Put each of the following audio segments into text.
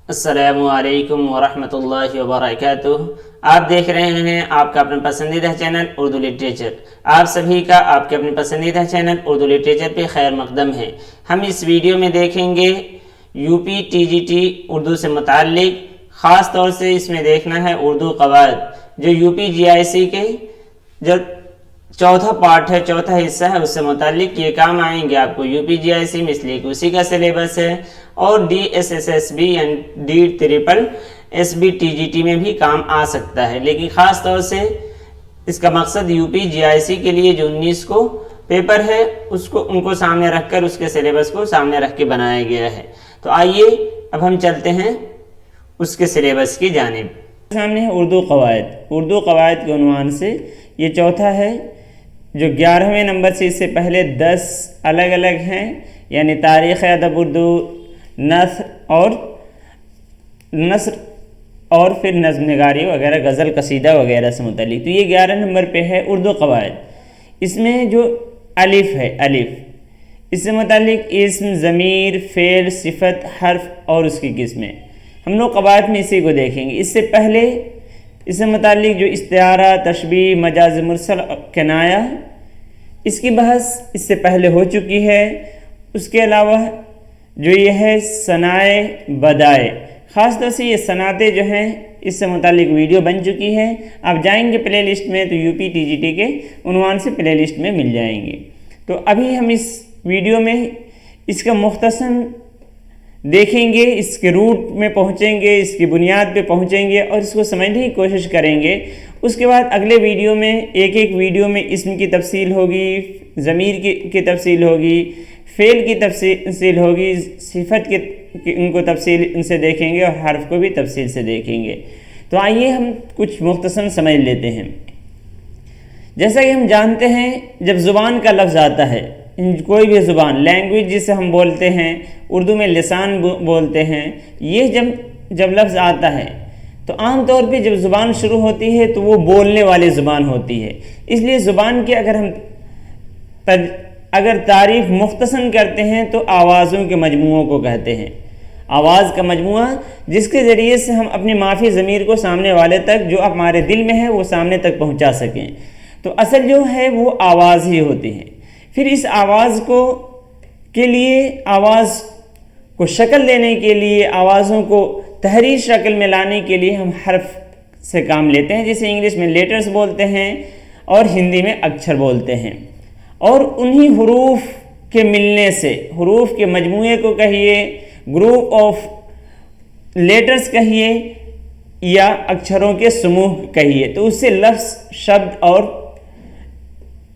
السلام علیکم ورحمۃ اللہ وبرکاتہ۔ آپ دیکھ رہے ہیں آپ کا اپنا پسندیدہ چینل اردو لٹریچر۔ آپ سبھی کا آپ کے اپنے پسندیدہ چینل اردو لٹریچر پہ خیر مقدم ہے۔ ہم اس ویڈیو میں دیکھیں گے U P T G T Urdu سے متعلق، خاص طور سے اس میں دیکھنا ہے اردو قواعد، جو یو پی جی آئی سی کے جو چوتھا پارٹ ہے، چوتھا حصہ ہے، اس سے متعلق یہ کام آئیں گے آپ کو یو پی جی آئی سی میں، اس لیے کہ اسی کا سلیبس ہے، اور D S S S B and D triple S B T G T میں بھی کام آ سکتا ہے، لیکن خاص طور سے اس کا مقصد یو پی جی آئی سی کے لیے جو 19 کو پیپر ہے اس کو ان کو سامنے رکھ کر، اس کے سلیبس کو سامنے رکھ کے بنایا گیا ہے۔ تو آئیے اب ہم چلتے ہیں اس کے سلیبس کی جانب۔ سامنے ہے اردو قواعد۔ اردو قواعد کے عنوان سے یہ چوتھا ہے، جو 11ویں نمبر سے اس سے پہلے 10 الگ الگ ہیں، یعنی تاریخ ادب اردو، نثر اور پھر نظم نگاری وغیرہ، غزل قصیدہ وغیرہ سے متعلق۔ تو یہ 11 نمبر پہ ہے اردو قواعد۔ اس میں جو الف ہے، الف اس سے متعلق اسم، ضمیر، فعل، صفت، حرف اور اس کی قسمیں، ہم لوگ قواعد میں اسی کو دیکھیں گے۔ اس سے پہلے اس سے متعلق جو استعارہ، تشبیہ، مجاز مرسل، کنایہ، اس کی بحث اس سے پہلے ہو چکی ہے۔ اس کے علاوہ جو یہ ہے صنائع بدائع، خاص طور سے یہ صنعتیں جو ہیں اس سے متعلق ویڈیو بن چکی ہے، آپ جائیں گے پلے لسٹ میں تو U P T G T کے عنوان سے پلے لسٹ میں مل جائیں گے۔ تو ابھی ہم اس ویڈیو میں اس کا مختصر دیکھیں گے، اس کے روٹ میں پہنچیں گے، اس کی بنیاد پہ پہنچیں گے اور اس کو سمجھنے کی کوشش کریں گے۔ اس کے بعد اگلے ویڈیو میں ایک ویڈیو میں اسم کی تفصیل ہوگی، ضمیر کی تفصیل ہوگی، فعل کی تفصیل ہوگی، صفت ان کو تفصیل ان سے دیکھیں گے اور حرف کو بھی تفصیل سے دیکھیں گے۔ تو آئیے ہم کچھ مختصر سمجھ لیتے ہیں۔ جیسا کہ ہم جانتے ہیں، جب زبان کا لفظ آتا ہے، کوئی بھی زبان، لینگویج جسے ہم بولتے ہیں، اردو میں لسان بولتے ہیں، یہ جب لفظ آتا ہے تو عام طور پہ جب زبان شروع ہوتی ہے تو وہ بولنے والی زبان ہوتی ہے۔ اس لیے زبان کی اگر تعریف مختصر کرتے ہیں تو آوازوں کے مجموعوں کو کہتے ہیں۔ آواز کا مجموعہ جس کے ذریعے سے ہم اپنے مافی ضمیر کو سامنے والے تک، جو ہمارے دل میں ہے، وہ سامنے تک پہنچا سکیں۔ تو اصل جو ہے وہ آواز ہی ہوتی ہے۔ پھر اس آواز کے لیے، آواز کو شکل دینے کے لیے، آوازوں کو تحریر شکل میں لانے کے لیے ہم حرف سے کام لیتے ہیں، جسے انگلش میں لیٹرز بولتے ہیں اور ہندی میں اکچھر بولتے ہیں۔ اور انہی حروف کے ملنے سے، حروف کے مجموعے کو کہیے، گروپ آف لیٹرز کہیے یا اکچھروں کے سموہ کہیے، تو اس سے لفظ، شبد اور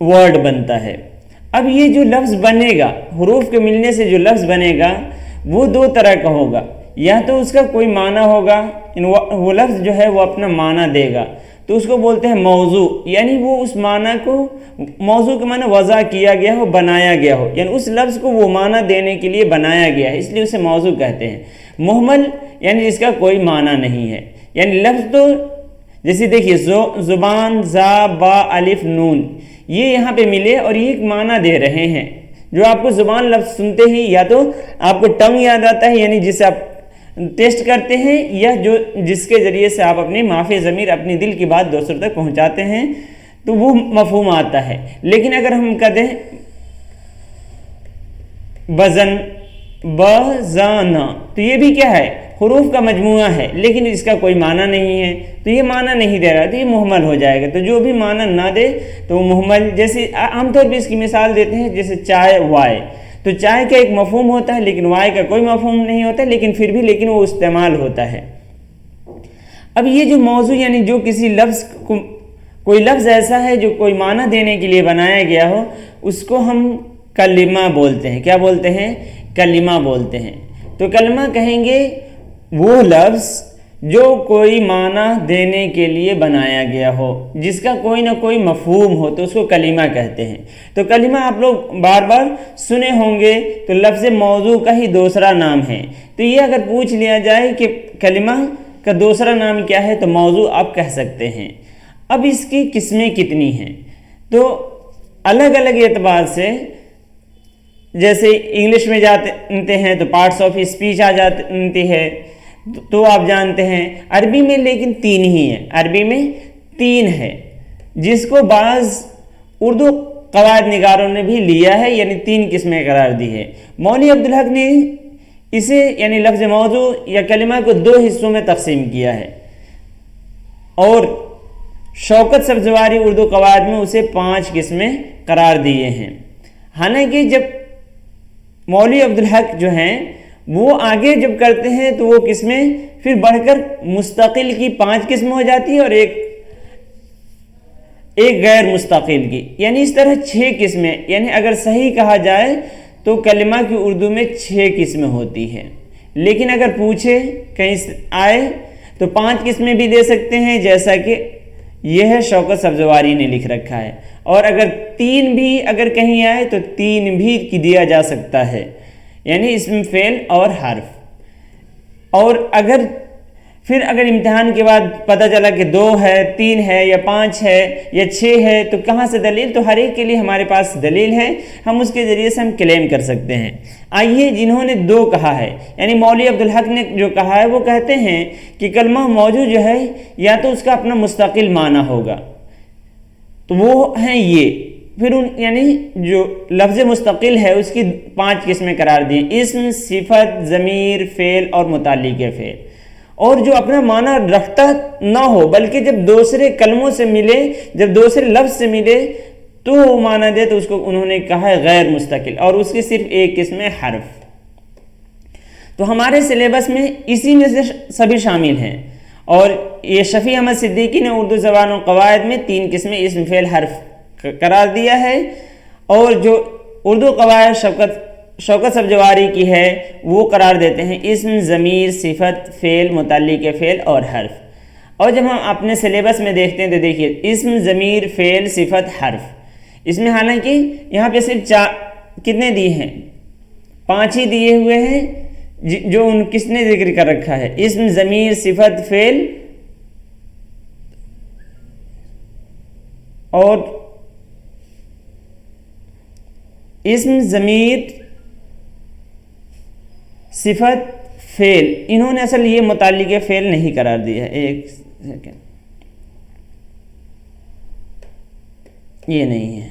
ورڈ بنتا ہے۔ اب یہ جو لفظ بنے گا، حروف کے ملنے سے جو لفظ بنے گا وہ دو طرح کا ہوگا، یا تو اس کا کوئی معنی ہوگا، وہ لفظ جو ہے وہ اپنا معنی دے گا، تو اس کو بولتے ہیں موضوع، یعنی وہ اس معنی کو، موضوع کے معنی وضع کیا گیا ہو، بنایا گیا ہو، یعنی اس لفظ کو وہ معنی دینے کے لیے بنایا گیا ہے، اس لیے اسے موضوع کہتے ہیں۔ مہمل یعنی جس کا کوئی معنی نہیں ہے، یعنی لفظ تو جیسے دیکھیے زبان، زا، با، الف، نون، یہ یہاں پہ ملے اور یہ ایک معنی دے رہے ہیں۔ جو آپ کو زبان لفظ سنتے ہی یا تو آپ کو ٹنگ یاد آتا ہے، یعنی جسے آپ ٹیسٹ کرتے ہیں، یا جس کے ذریعے سے آپ اپنی مافی ضمیر، اپنی دل کی بات دوسروں تک پہنچاتے ہیں، تو وہ مفہوم آتا ہے۔ لیکن اگر ہم کہتے ہیں بزن، بزانا، تو یہ بھی کیا ہے؟ حروف کا مجموعہ ہے، لیکن اس کا کوئی معنی نہیں ہے، تو یہ معنی نہیں دے رہا، تو یہ مہمل ہو جائے گا۔ تو جو بھی معنی نہ دے تو وہ مہمل، جیسے عام طور پہ اس کی مثال دیتے ہیں، جیسے چائے، وائے، تو چائے کا ایک مفہوم ہوتا ہے لیکن وائے کا کوئی مفہوم نہیں ہوتا، لیکن وہ استعمال ہوتا ہے۔ اب یہ جو موضوع، یعنی جو کسی لفظ کو، کوئی لفظ ایسا ہے جو کوئی معنی دینے کے لیے بنایا گیا ہو، اس کو ہم کلمہ بولتے ہیں۔ کیا بولتے ہیں؟ کلمہ بولتے ہیں۔ تو کلمہ کہیں گے وہ لفظ جو کوئی معنی دینے کے لیے بنایا گیا ہو، جس کا کوئی نہ کوئی مفہوم ہو، تو اس کو کلمہ کہتے ہیں۔ تو کلمہ آپ لوگ بار بار سنے ہوں گے، تو لفظ موضوع کا ہی دوسرا نام ہے۔ تو یہ اگر پوچھ لیا جائے کہ کلمہ کا دوسرا نام کیا ہے، تو موضوع آپ کہہ سکتے ہیں۔ اب اس کی قسمیں کتنی ہیں؟ تو الگ الگ اعتبار سے، جیسے انگلش میں جانتے ہیں تو پارٹس آف اسپیچ آ جاتی ہے، تو آپ جانتے ہیں عربی میں لیکن 3 ہی ہیں، عربی میں 3 ہے، جس کو بعض اردو قواعد نگاروں نے بھی لیا ہے، یعنی 3 قسمیں قرار دی ہے۔ مولوی عبدالحق نے اسے یعنی لفظ موضوع یا کلمہ کو 2 حصوں میں تقسیم کیا ہے، اور شوکت سبزواری اردو قواعد میں اسے 5 قسمیں قرار دیے ہیں۔ حالانکہ جب مولوی عبدالحق جو ہیں وہ آگے جب کرتے ہیں تو وہ قسمیں پھر بڑھ کر مستقل کی 5 قسم ہو جاتی ہے اور ایک غیر مستقل کی، یعنی اس طرح 6 قسمیں، یعنی اگر صحیح کہا جائے تو کلمہ کی اردو میں 6 قسمیں ہوتی ہیں، لیکن اگر پوچھے کہیں آئے تو 5 قسمیں بھی دے سکتے ہیں، جیسا کہ یہ ہے شوکت سبزواری نے لکھ رکھا ہے، اور اگر 3 بھی اگر کہیں آئے تو 3 بھی دیا جا سکتا ہے، یعنی اسم فعل اور حرف۔ اور پھر اگر امتحان کے بعد پتہ چلا کہ 2 ہے، 3 ہے یا 5 ہے یا 6 ہے تو کہاں سے دلیل؟ تو ہر ایک کے لیے ہمارے پاس دلیل ہے، ہم اس کے ذریعے سے ہم کلیم کر سکتے ہیں۔ آئیے جنہوں نے 2 کہا ہے، یعنی مولوی عبدالحق نے جو کہا ہے، وہ کہتے ہیں کہ کلمہ موضوع جو ہے یا تو اس کا اپنا مستقل معنی ہوگا، تو وہ ہیں یہ، پھر یعنی جو لفظ مستقل ہے اس کی 5 قسمیں قرار دیں: اسم، صفت، ضمیر، فعل اور متعلق فعل۔ اور جو اپنا معنی رکھتا نہ ہو بلکہ جب دوسرے کلموں سے ملے، جب دوسرے لفظ سے ملے تو وہ معنی دے، تو اس کو انہوں نے کہا ہے غیر مستقل، اور اس کی صرف ایک قسم ہے حرف۔ تو ہمارے سلیبس میں اسی میں سے سبھی شامل ہیں، اور یہ شفیع احمد صدیقی نے اردو زبان و قواعد میں 3 قسمیں اسم، فعل، حرف قرار دیا ہے، اور جو اردو قواعد شوکت سبزواری کی ہے وہ قرار دیتے ہیں اسم، ضمیر، صفت، فعل، متعلق فعل اور حرف۔ اور جب ہم اپنے سلیبس میں دیکھتے ہیں تو دیکھیے اسم، ضمیر، فعل، صفت، حرف، اس میں حالانکہ یہاں پہ صرف کتنے دیے ہیں؟ 5 ہی دیے ہوئے ہیں، جو کس نے ذکر کر رکھا ہے؟ اسم، ضمیر، صفت، فعل اور اسم، ضمیر، صفت، فعل، انہوں نے اصل یہ متعلق فعل نہیں قرار دیا ہے۔ ایک سیکنڈ، یہ نہیں ہے،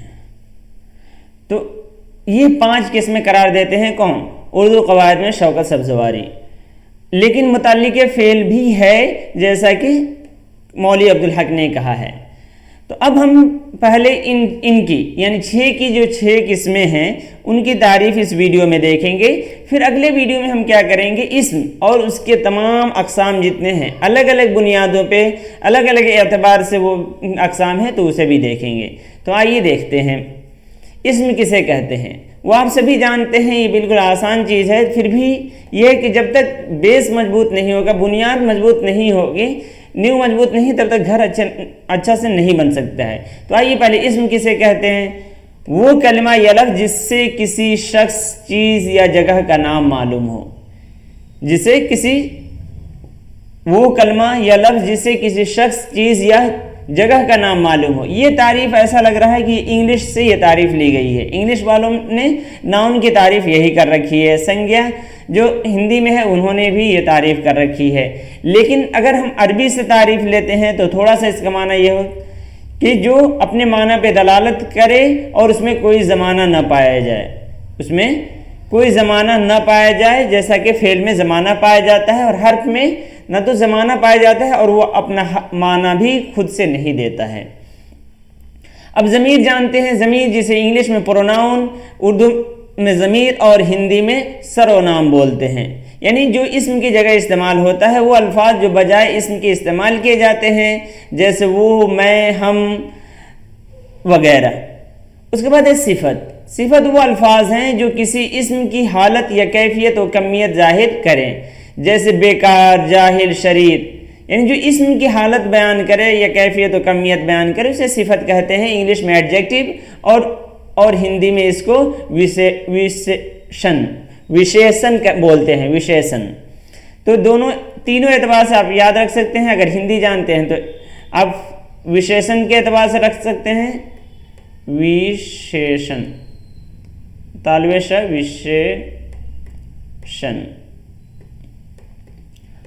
تو یہ 5 قسمیں قرار دیتے ہیں کون؟ اردو قواعد میں شوکت سبزواری۔ لیکن متعلق فعل بھی ہے جیسا کہ مولوی عبدالحق نے کہا ہے۔ تو اب ہم پہلے ان کی یعنی 6 کی جو 6 قسمیں ہیں ان کی تعریف اس ویڈیو میں دیکھیں گے۔ پھر اگلے ویڈیو میں ہم کیا کریں گے؟ اسم اور اس کے تمام اقسام جتنے ہیں، الگ الگ بنیادوں پہ، الگ الگ اعتبار سے وہ اقسام ہیں، تو اسے بھی دیکھیں گے۔ تو آئیے دیکھتے ہیں اسم کسے کہتے ہیں۔ وہ آپ سبھی جانتے ہیں، یہ بالکل آسان چیز ہے، پھر بھی یہ کہ جب تک بیس مضبوط نہیں ہوگا، بنیاد مضبوط نہیں ہوگی، نیو مضبوط نہیں، تب تک گھر اچھا سے نہیں بن سکتا ہے۔ تو آئیے پہلے اسم کسے کہتے ہیں؟ وہ کلمہ یا لفظ جس سے کسی شخص، چیز یا جگہ کا نام معلوم ہو، وہ کلمہ یا لفظ جس سے کسی شخص، چیز یا جگہ کا نام معلوم ہو۔ یہ تعریف ایسا لگ رہا ہے کہ انگلش سے یہ تعریف لی گئی ہے، انگلش والوں نے ناؤن کی تعریف یہی کر رکھی ہے، سنگیا جو ہندی میں ہے انہوں نے بھی یہ تعریف کر رکھی ہے۔ لیکن اگر ہم عربی سے تعریف لیتے ہیں تو تھوڑا سا اس کا معنی یہ ہو کہ جو اپنے معنی پہ دلالت کرے اور اس میں کوئی زمانہ نہ پایا جائے، جیسا کہ فعل میں زمانہ پایا جاتا ہے اور حرف میں نہ تو زمانہ پایا جاتا ہے اور وہ اپنا معنی بھی خود سے نہیں دیتا ہے۔ اب ضمیر جانتے ہیں، ضمیر جسے انگلش میں پروناؤن، اردو میں ضمیر اور ہندی میں سرونام بولتے ہیں، یعنی جو اسم کی جگہ استعمال ہوتا ہے، وہ الفاظ جو بجائے اسم کے استعمال کیے جاتے ہیں، جیسے وہ، میں، ہم وغیرہ۔ اس کے بعد ہے صفت۔ صفت وہ الفاظ ہیں جو کسی اسم کی حالت یا کیفیت و کمیت ظاہر کریں، جیسے بیکار، جاہل، شریر، یعنی جو اسم کی حالت بیان کرے یا کیفیت و کمیت بیان کرے اسے صفت کہتے ہیں۔ انگلش میں ایڈجیکٹو اور ہندی میں اس کو وشیشن بولتے ہیں، وشیشن۔ تو تینوں اعتبار سے آپ یاد رکھ سکتے ہیں۔ اگر ہندی جانتے ہیں تو آپ وشیشن کے اعتبار سے رکھ سکتے ہیں، وشیشن، تالویش وشیشن۔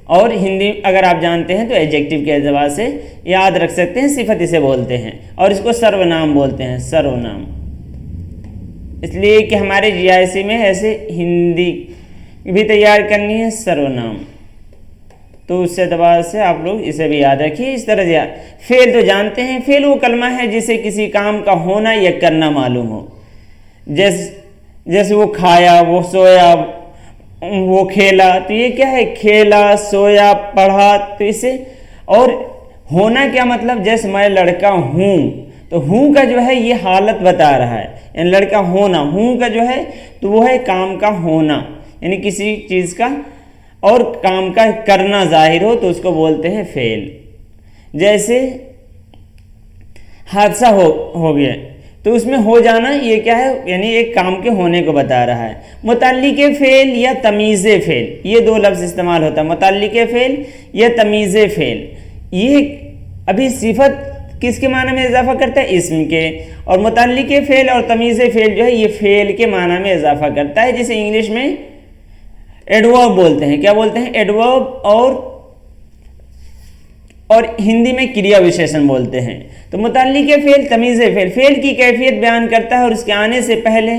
اور ہندی اگر آپ جانتے ہیں تو ایڈجیکٹو کے اعتبار سے یاد رکھ سکتے ہیں، صفت اسے بولتے ہیں، اور اس کو سرونام بولتے ہیں، سرونام، اس لیے کہ ہمارے جی آئی سی میں ایسے ہندی بھی تیار کرنی ہے، سرونام، تو اس اعتبار سے آپ لوگ اسے بھی یاد رکھیے۔ اس طرح سے فعل تو جانتے ہیں، فعل وہ کلمہ ہے جسے کسی کام کا ہونا یا کرنا معلوم ہو، جیسے وہ کھایا، وہ سویا، وہ کھیلا، تو یہ کیا ہے؟ کھیلا، سویا، پڑھا، تو اسے اور ہونا کیا مطلب؟ جیسے میں لڑکا ہوں، تو ہوں کا جو ہے یہ حالت بتا رہا ہے، یعنی لڑکا ہونا، ہوں کا جو ہے تو وہ ہے کام کا ہونا، یعنی کسی چیز کا اور کام کا کرنا ظاہر ہو تو اس کو بولتے ہیں فعل۔ جیسے حادثہ ہو گیا تو اس میں ہو جانا یہ کیا ہے؟ یعنی ایک کام کے ہونے کو بتا رہا ہے۔ متعلق فعل یا تمیز فعل، یہ دو لفظ استعمال ہوتا ہے، متعلق فعل یا تمیز فعل۔ یہ ابھی صفت کس کے معنی میں اضافہ کرتا ہے؟ اسم کے، اور متعلق فعل اور تمیز فعل جو ہے یہ فعل کے معنی میں اضافہ کرتا ہے، جسے انگلش میں ایڈورب بولتے ہیں۔ کیا بولتے ہیں؟ ایڈورب، اور ہندی میں کریا وشیشن بولتے ہیں۔ تو متعلق فعل، تمیز فعل، فعل کی کیفیت بیان کرتا ہے اور اس کے آنے سے پہلے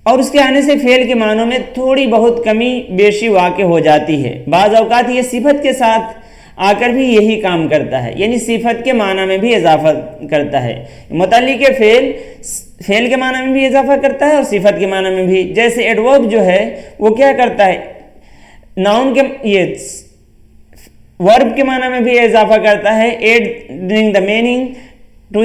اور اس کے آنے سے فعل کے معنوں میں تھوڑی بہت کمی بیشی واقع ہو جاتی ہے۔ بعض اوقات یہ صفت کے ساتھ آ کر بھی یہی کام کرتا ہے، یعنی صفت کے معنی میں بھی اضافہ کرتا ہے۔ متعلق فعل کے معنی میں بھی اضافہ کرتا ہے اور صفت کے معنی میں بھی۔ جیسے ایڈورب جو ہے وہ کیا کرتا ہے؟ ناؤن کے یہ ورب کے معنی میں بھی اضافہ کرتا ہے، adding the meaning to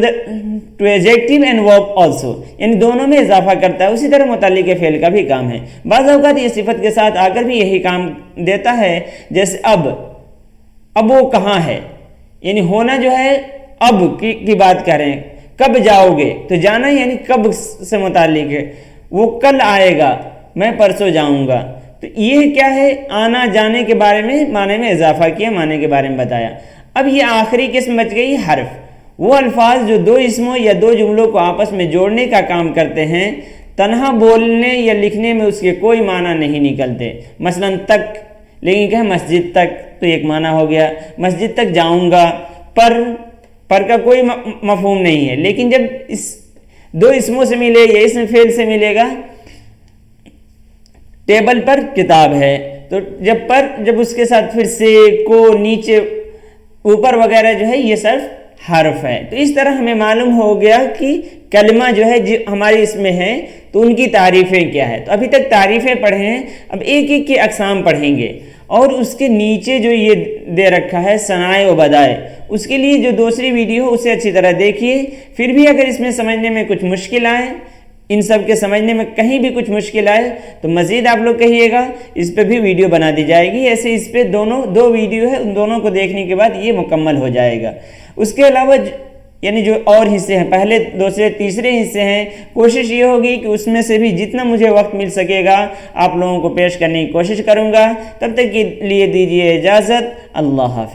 adjective and verb also, یعنی دونوں میں اضافہ کرتا ہے۔ اسی طرح متعلق فعل کا بھی کام ہے، بعض اوقات یہ صفت کے ساتھ آ کر بھی یہی کام دیتا ہے۔ جیسے اب وہ کہاں ہے، یعنی ہونا جو ہے اب کی بات کریں، کب جاؤ گے، تو جانا یعنی کب سے متعلق ہے، وہ کل آئے گا، میں پرسوں جاؤں گا، تو یہ کیا ہے؟ آنا جانے کے بارے میں معنی میں اضافہ کیا، معنی کے بارے میں بتایا۔ اب یہ آخری قسم بچ گئی حرف، وہ الفاظ جو دو اسموں یا دو جملوں کو آپس میں جوڑنے کا کام کرتے ہیں، تنہا بولنے یا لکھنے میں اس کے کوئی معنی نہیں نکلتے۔ مثلا تک، لیکن کہ مسجد تک، تو ایک معنی ہو گیا، مسجد تک جاؤں گا، پر کا کوئی مفہوم نہیں ہے، لیکن جب اس دو اسموں سے ملے یا اسم فعل سے ملے گا، ٹیبل پر کتاب ہے، تو جب اس کے ساتھ پھر سے، کو، نیچے، اوپر وغیرہ جو ہے یہ صرف حرف ہے۔ تو اس طرح ہمیں معلوم ہو گیا کہ کلمہ جو ہے ہماری اس میں ہے تو ان کی تعریفیں کیا ہے۔ تو ابھی تک تعریفیں پڑھیں ہیں، اب ایک ایک کی اقسام پڑھیں گے، اور اس کے نیچے جو یہ دے رکھا ہے ثنائے و بدائے، اس کے لیے جو دوسری ویڈیو اسے اچھی طرح دیکھیے۔ پھر بھی اگر اس میں سمجھنے میں کچھ مشکل آئے، ان سب کے سمجھنے میں کہیں بھی کچھ مشکل آئے تو مزید آپ لوگ کہیے گا، اس پہ بھی ویڈیو بنا دی جائے گی۔ ایسے اس پہ دو ویڈیو ہے، ان دونوں کو دیکھنے کے بعد یہ مکمل ہو جائے گا۔ اس کے علاوہ یعنی جو اور حصے ہیں، پہلے، دوسرے، تیسرے حصے ہیں، کوشش یہ ہوگی کہ اس میں سے بھی جتنا مجھے وقت مل سکے گا آپ لوگوں کو پیش کرنے کی کوشش کروں گا۔ تب تک کے لیے دیجیے اجازت، اللہ حافظ۔